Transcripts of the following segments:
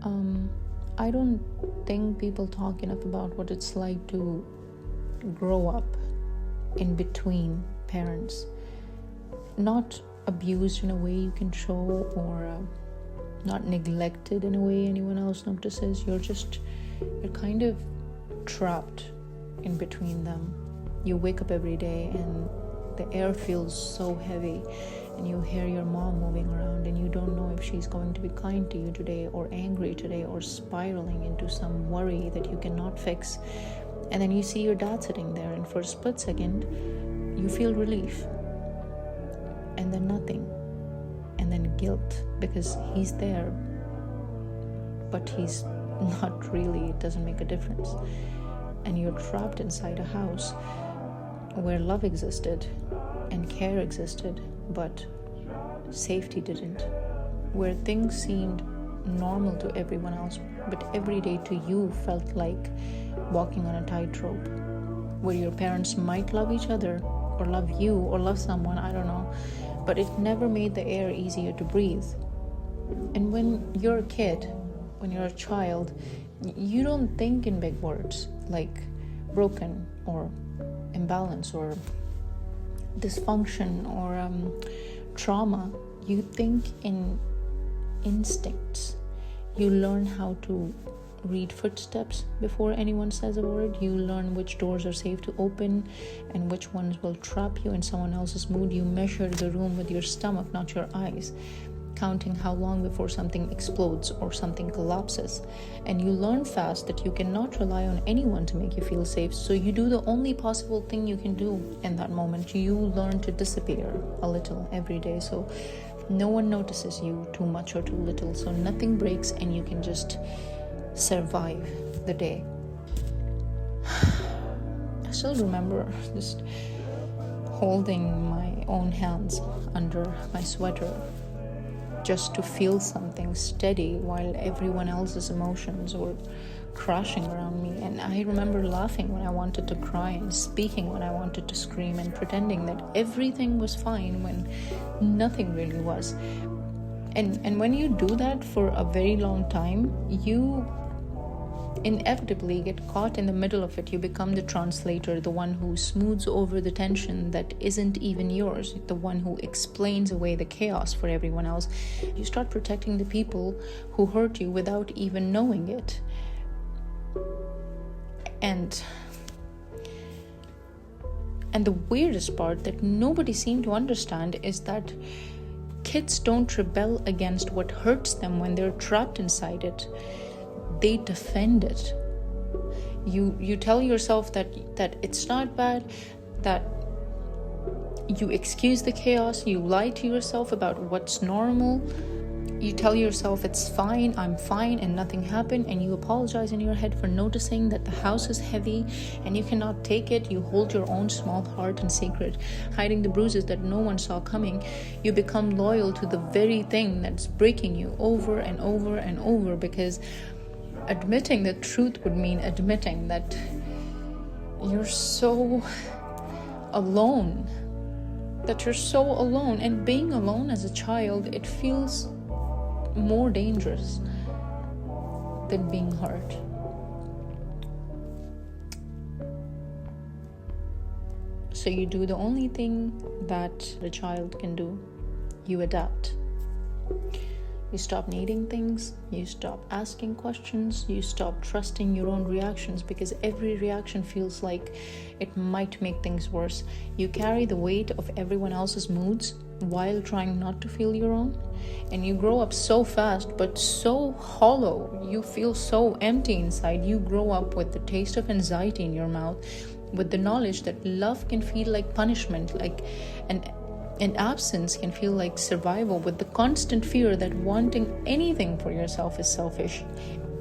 I don't think people talk enough about what it's like to grow up in between parents. Not abused in a way you can show, or not neglected in a way anyone else notices. You're kind of trapped in between them. You wake up every day and the air feels so heavy, and you hear your mom moving around, and you don't know if she's going to be kind to you today or angry today or spiraling into some worry that you cannot fix. And then you see your dad sitting there, and for a split second you feel relief, and then nothing, and then guilt because he's there but he's not really. It doesn't make a difference. And you're trapped inside a house where love existed and care existed, but safety didn't. Where things seemed normal to everyone else, but every day to you felt like walking on a tightrope. Where your parents might love each other, or love you, or love someone, I don't know, but it never made the air easier to breathe. And when you're a kid, when you're a child, you don't think in big words like broken or imbalance or dysfunction or trauma. You think in instincts. You learn how to read footsteps before anyone says a word. You learn which doors are safe to open and which ones will trap you in someone else's mood. You measure the room with your stomach, not your eyes, counting how long before something explodes or something collapses. And you learn fast that you cannot rely on anyone to make you feel safe, so you do the only possible thing you can do in that moment. You learn to disappear a little every day, so no one notices you too much or too little, so nothing breaks and you can just survive the day. I still remember just holding my own hands under my sweater just to feel something steady while everyone else's emotions were crashing around me. And I remember laughing when I wanted to cry and speaking when I wanted to scream and pretending that everything was fine when nothing really was. And when you do that for a very long time, you inevitably get caught in the middle of it. You become the translator, the one who smooths over the tension that isn't even yours, the one who explains away the chaos for everyone else. You start protecting the people who hurt you without even knowing it. And the weirdest part that nobody seemed to understand is that kids don't rebel against what hurts them when they're trapped inside it. They defend it. You tell yourself that it's not bad, that you excuse the chaos, you lie to yourself about what's normal, you tell yourself it's fine, I'm fine, and nothing happened, and you apologize in your head for noticing that the house is heavy and you cannot take it. You hold your own small heart in secret, hiding the bruises that no one saw coming. You become loyal to the very thing that's breaking you over and over and over, because admitting the truth would mean admitting that you're so alone. And being alone as a child, it feels more dangerous than being hurt. So you do the only thing that a child can do. You adapt. You stop needing things, you stop asking questions, you stop trusting your own reactions, because every reaction feels like it might make things worse. You carry the weight of everyone else's moods while trying not to feel your own. And you grow up so fast, but so hollow. You feel so empty inside. You grow up with the taste of anxiety in your mouth, with the knowledge that love can feel like punishment, like an absence can feel like survival, with the constant fear that wanting anything for yourself is selfish.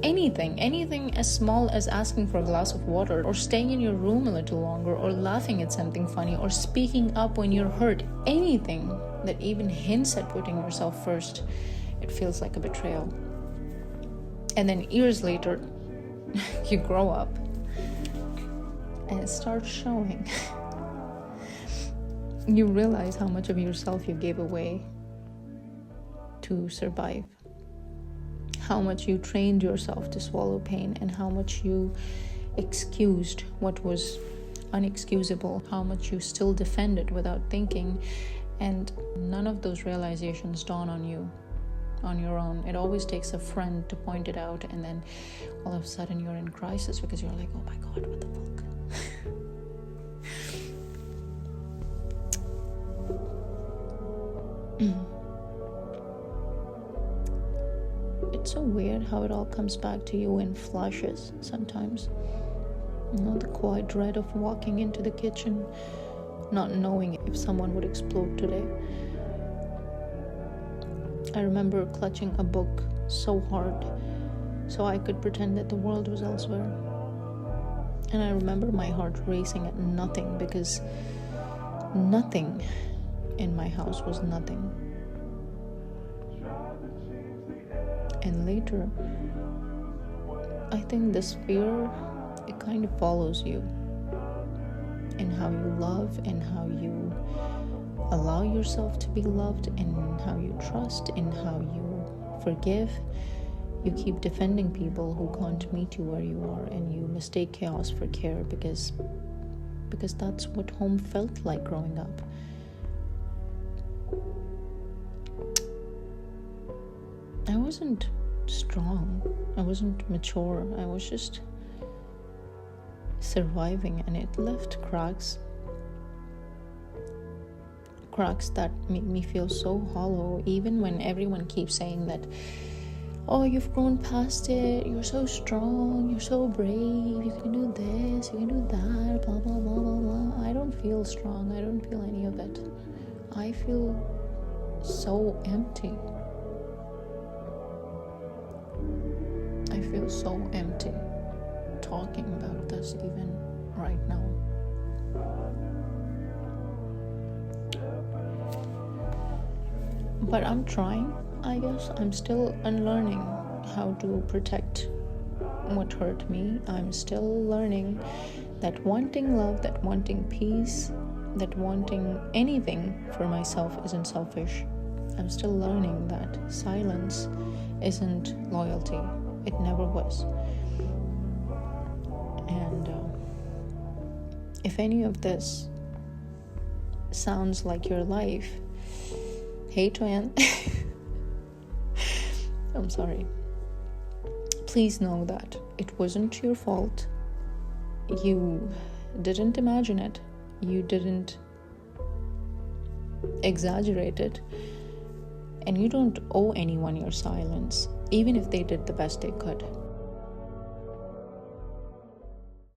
Anything as small as asking for a glass of water, or staying in your room a little longer, or laughing at something funny, or speaking up when you're hurt. Anything that even hints at putting yourself first, it feels like a betrayal. And then years later, you grow up and it starts showing. You realize how much of yourself you gave away to survive. how much you trained yourself to swallow pain, and how much you excused what was unexcusable, how much you still defended without thinking, and none of those realizations dawn on you on your own. It always takes a friend to point it out, and then all of a sudden you're in crisis because you're like, oh my god, what the fuck. It's so weird how it all comes back to you in flashes sometimes. The quiet dread of walking into the kitchen, not knowing if someone would explode today. I remember clutching a book so hard so I could pretend that the world was elsewhere. And I remember my heart racing at nothing, because nothing in my house was nothing. And later, I think this fear, it kind of follows you in how you love, and how you allow yourself to be loved, and how you trust, and how you forgive. You keep defending people who can't meet you where you are, and you mistake chaos for care because that's what home felt like growing up. I wasn't strong, I wasn't mature, I was just surviving, and it left cracks that made me feel so hollow, even when everyone keeps saying that, oh, you've grown past it, you're so strong, you're so brave, you can do this, you can do that, blah blah blah blah blah. I don't feel strong, I don't feel any of it. I feel so empty. I feel so empty talking about this even right now. But I'm trying, I guess. I'm still unlearning how to protect what hurt me. I'm still learning that wanting love, that wanting peace, that wanting anything for myself isn't selfish. I'm still learning that silence isn't loyalty. It never was. And if any of this sounds like your life, hey Toyan, I'm sorry. Please know that it wasn't your fault. You didn't imagine it. You didn't exaggerate it. And you don't owe anyone your silence, even if they did the best they could.